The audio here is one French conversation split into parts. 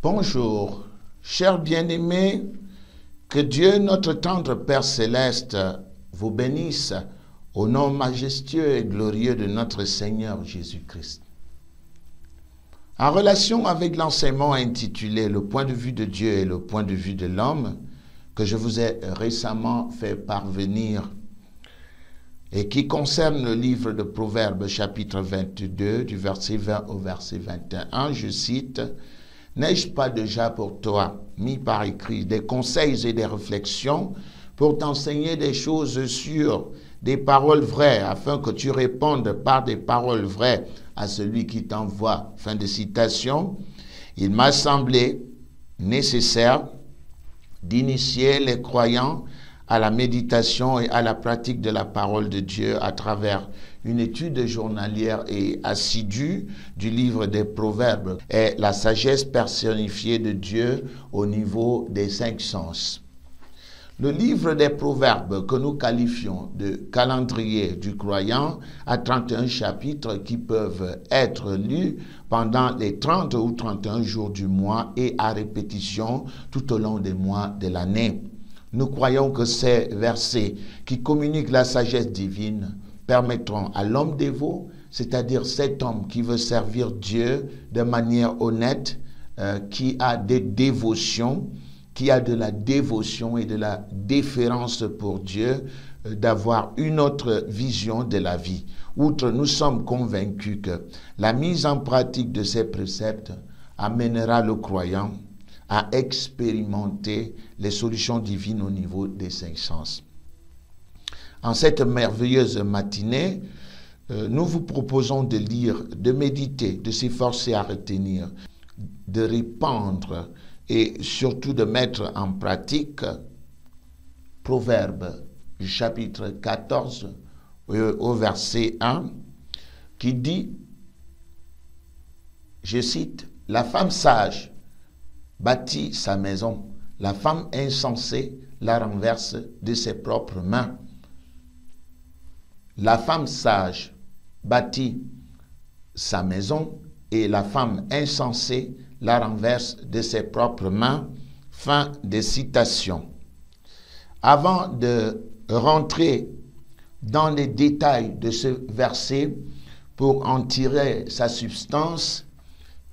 Bonjour, chers bien-aimés, que Dieu, notre tendre Père céleste, vous bénisse au nom majestueux et glorieux de notre Seigneur Jésus-Christ. En relation avec l'enseignement intitulé « Le point de vue de Dieu et le point de vue de l'homme » que je vous ai récemment fait parvenir et qui concerne le livre de Proverbes chapitre 22 du verset 20 au verset 21, je cite « N'ai-je pas déjà pour toi mis par écrit des conseils et des réflexions pour t'enseigner des choses sûres, des paroles vraies, afin que tu répondes par des paroles vraies à celui qui t'envoie. » Fin de citation. Il m'a semblé nécessaire d'initier les croyants à la méditation et à la pratique de la parole de Dieu à travers une étude journalière et assidue du livre des Proverbes et la sagesse personnifiée de Dieu au niveau des 5 sens. Le livre des Proverbes que nous qualifions de calendrier du croyant a 31 chapitres qui peuvent être lus pendant les 30 ou 31 jours du mois et à répétition tout au long des mois de l'année. Nous croyons que ces versets qui communiquent la sagesse divine permettront à l'homme dévot, c'est-à-dire cet homme qui veut servir Dieu de manière honnête, qui a des dévotions, qui a de la dévotion et de la déférence pour Dieu, d'avoir une autre vision de la vie. Outre, nous sommes convaincus que la mise en pratique de ces préceptes amènera le croyant à expérimenter les solutions divines au niveau des 5 sens. En cette merveilleuse matinée, nous vous proposons de lire, de méditer, de s'efforcer à retenir, de répandre et surtout de mettre en pratique Proverbes chapitre 14 au verset 1 qui dit, je cite, « La femme sage bâtit sa maison, la femme insensée la renverse de ses propres mains. » La femme sage bâtit sa maison et la femme insensée la renverse de ses propres mains. Fin de citation. Avant de rentrer dans les détails de ce verset pour en tirer sa substance,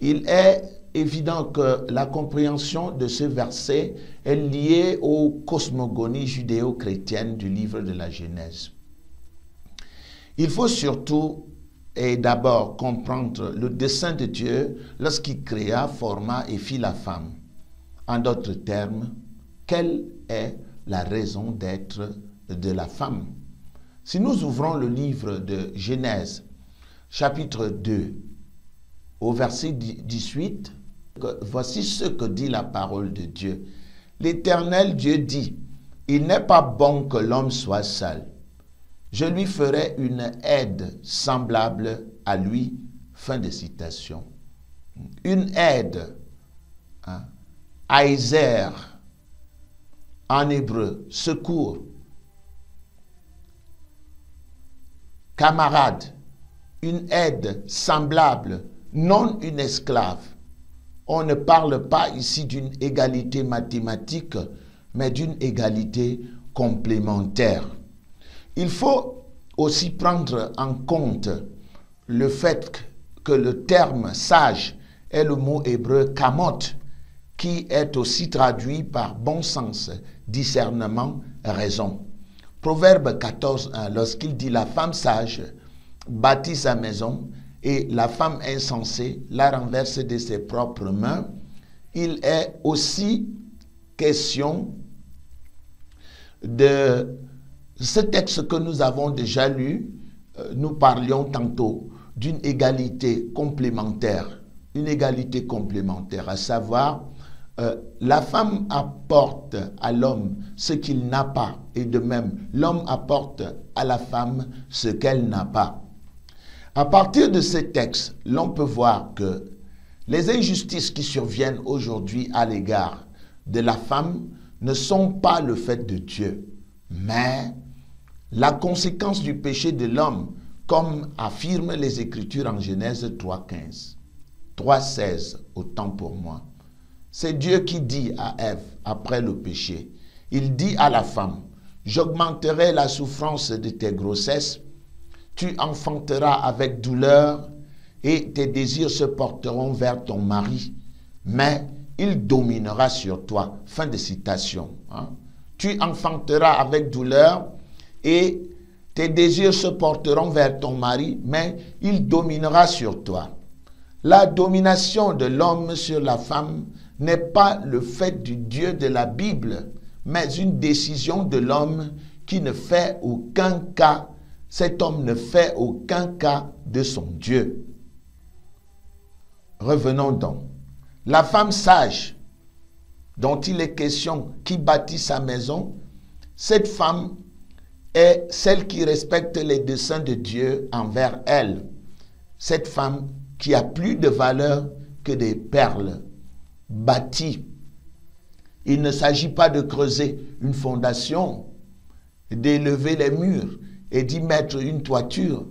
il est évident que la compréhension de ce verset est liée aux cosmogonies judéo-chrétiennes du livre de la Genèse. Il faut surtout et d'abord comprendre le dessein de Dieu lorsqu'il créa, forma et fit la femme. En d'autres termes, quelle est la raison d'être de la femme? Si nous ouvrons le livre de Genèse, chapitre 2, au verset 18, voici ce que dit la parole de Dieu. L'Éternel Dieu dit, « Il n'est pas bon que l'homme soit seul. Je lui ferai une aide semblable à lui. » Fin de citation. Une aide, aizer, en hébreu, secours, camarade, une aide semblable, non une esclave. On ne parle pas ici d'une égalité mathématique, mais d'une égalité complémentaire. Il faut aussi prendre en compte le fait que le terme sage est le mot hébreu kamot, qui est aussi traduit par bon sens, discernement, raison. Proverbe 14:1, lorsqu'il dit la femme sage bâtit sa maison et la femme insensée la renverse de ses propres mains, il est aussi question de ce texte que nous avons déjà lu. Nous parlions tantôt d'une égalité complémentaire, à savoir la femme apporte à l'homme ce qu'il n'a pas et de même l'homme apporte à la femme ce qu'elle n'a pas. À partir de ce texte, l'on peut voir que les injustices qui surviennent aujourd'hui à l'égard de la femme ne sont pas le fait de Dieu, mais la conséquence du péché de l'homme, comme affirment les Écritures en Genèse 3:15, 3:16, autant pour moi. C'est Dieu qui dit à Ève, après le péché, il dit à la femme, j'augmenterai la souffrance de tes grossesses, tu enfanteras avec douleur et tes désirs se porteront vers ton mari, mais il dominera sur toi. Fin de citation. Tu enfanteras avec douleur et tes désirs se porteront vers ton mari, mais il dominera sur toi. La domination de l'homme sur la femme n'est pas le fait du Dieu de la Bible, mais une décision de l'homme qui ne fait aucun cas, cet homme ne fait aucun cas de son Dieu. Revenons donc. La femme sage dont il est question, qui bâtit sa maison, cette femme est celle qui respecte les desseins de Dieu envers elle. Cette femme qui a plus de valeur que des perles bâties. Il ne s'agit pas de creuser une fondation, d'élever les murs et d'y mettre une toiture,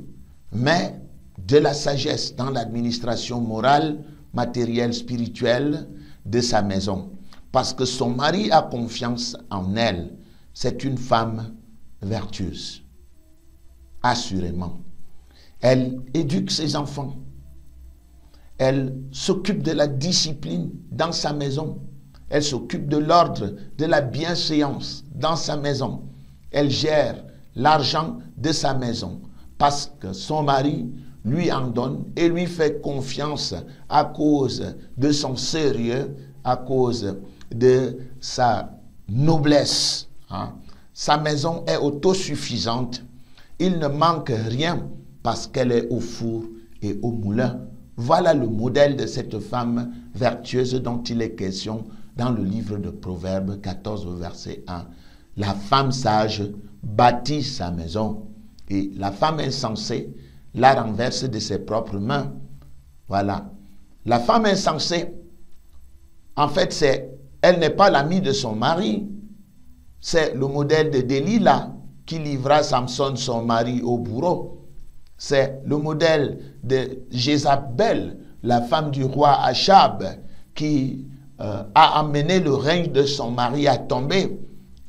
mais de la sagesse dans l'administration morale, matérielle, spirituelle de sa maison. Parce que son mari a confiance en elle. C'est une femme vertueuse. Assurément. Elle éduque ses enfants. Elle s'occupe de la discipline dans sa maison. Elle s'occupe de l'ordre, de la bienséance dans sa maison. Elle gère l'argent de sa maison parce que son mari lui en donne et lui fait confiance à cause de son sérieux, à cause de sa noblesse. Sa maison est autosuffisante. Il ne manque rien parce qu'elle est au four et au moulin. Voilà le modèle de cette femme vertueuse dont il est question dans le livre de Proverbes 14, verset 1. La femme sage bâtit sa maison et la femme insensée la renverse de ses propres mains. Voilà. La femme insensée, en fait, elle n'est pas l'amie de son mari. C'est le modèle de Delilah qui livra Samson, son mari, au bourreau. C'est le modèle de Jézabel, la femme du roi Achab, qui a amené le règne de son mari à tomber.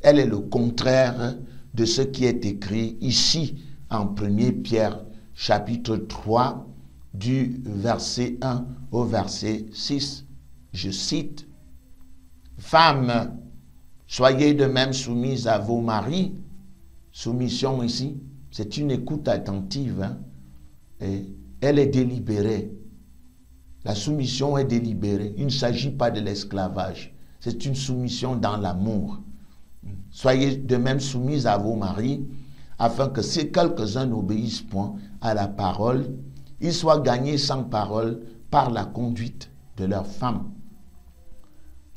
Elle est le contraire de ce qui est écrit ici en 1 Pierre chapitre 3 du verset 1 au verset 6. Je cite, « Femmes, soyez de même soumises à vos maris. » Soumission ici, c'est une écoute attentive. Et elle est délibérée. La soumission est délibérée. Il ne s'agit pas de l'esclavage. C'est une soumission dans l'amour. Soyez de même soumises à vos maris, afin que si quelques-uns n'obéissent point à la parole, ils soient gagnés sans parole par la conduite de leur femme.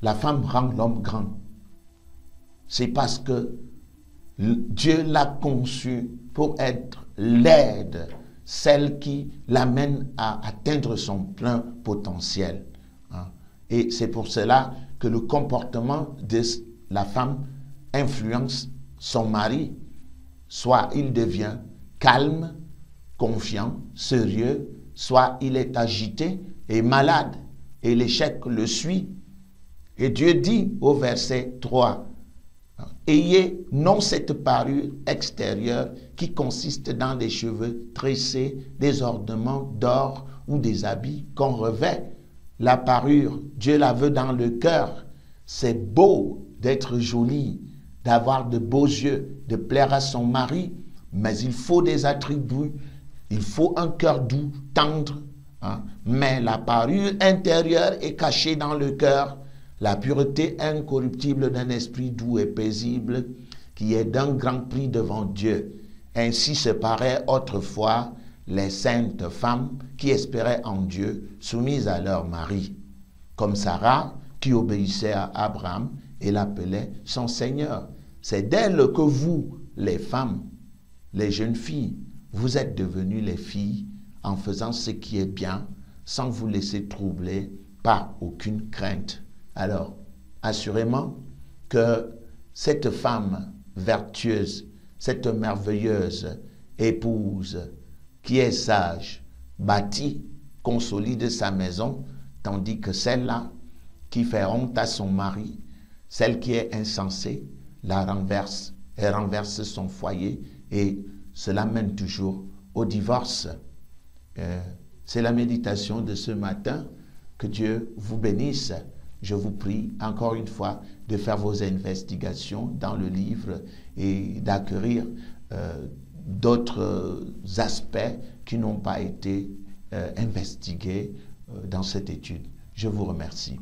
La femme rend l'homme grand. C'est parce que Dieu l'a conçue pour être l'aide, celle qui l'amène à atteindre son plein potentiel. Et c'est pour cela que le comportement de la femme influence son mari. Soit il devient calme, confiant, sérieux, soit il est agité et malade, et l'échec le suit. Et Dieu dit au verset 3, « Ayez non cette parure extérieure qui consiste dans des cheveux tressés, des ornements d'or ou des habits qu'on revêt. La parure, Dieu la veut dans le cœur. C'est beau d'être jolie, d'avoir de beaux yeux, de plaire à son mari, mais il faut des attributs, il faut un cœur doux, tendre. Mais la parure intérieure est cachée dans le cœur, la pureté incorruptible d'un esprit doux et paisible, qui est d'un grand prix devant Dieu. Ainsi se paraient autrefois les saintes femmes qui espéraient en Dieu, soumises à leur mari, comme Sarah, qui obéissait à Abraham et l'appelait son Seigneur. C'est d'elle que vous, les femmes, les jeunes filles, vous êtes devenues les filles en faisant ce qui est bien, sans vous laisser troubler par aucune crainte. Alors, assurément que cette femme vertueuse, cette merveilleuse épouse qui est sage, bâtit, consolide sa maison, tandis que celle-là qui fait honte à son mari, celle qui est insensée, la renverse, elle renverse son foyer et cela mène toujours au divorce. C'est la méditation de ce matin. Que Dieu vous bénisse. Je vous prie encore une fois de faire vos investigations dans le livre et d'acquérir d'autres aspects qui n'ont pas été investigués dans cette étude. Je vous remercie.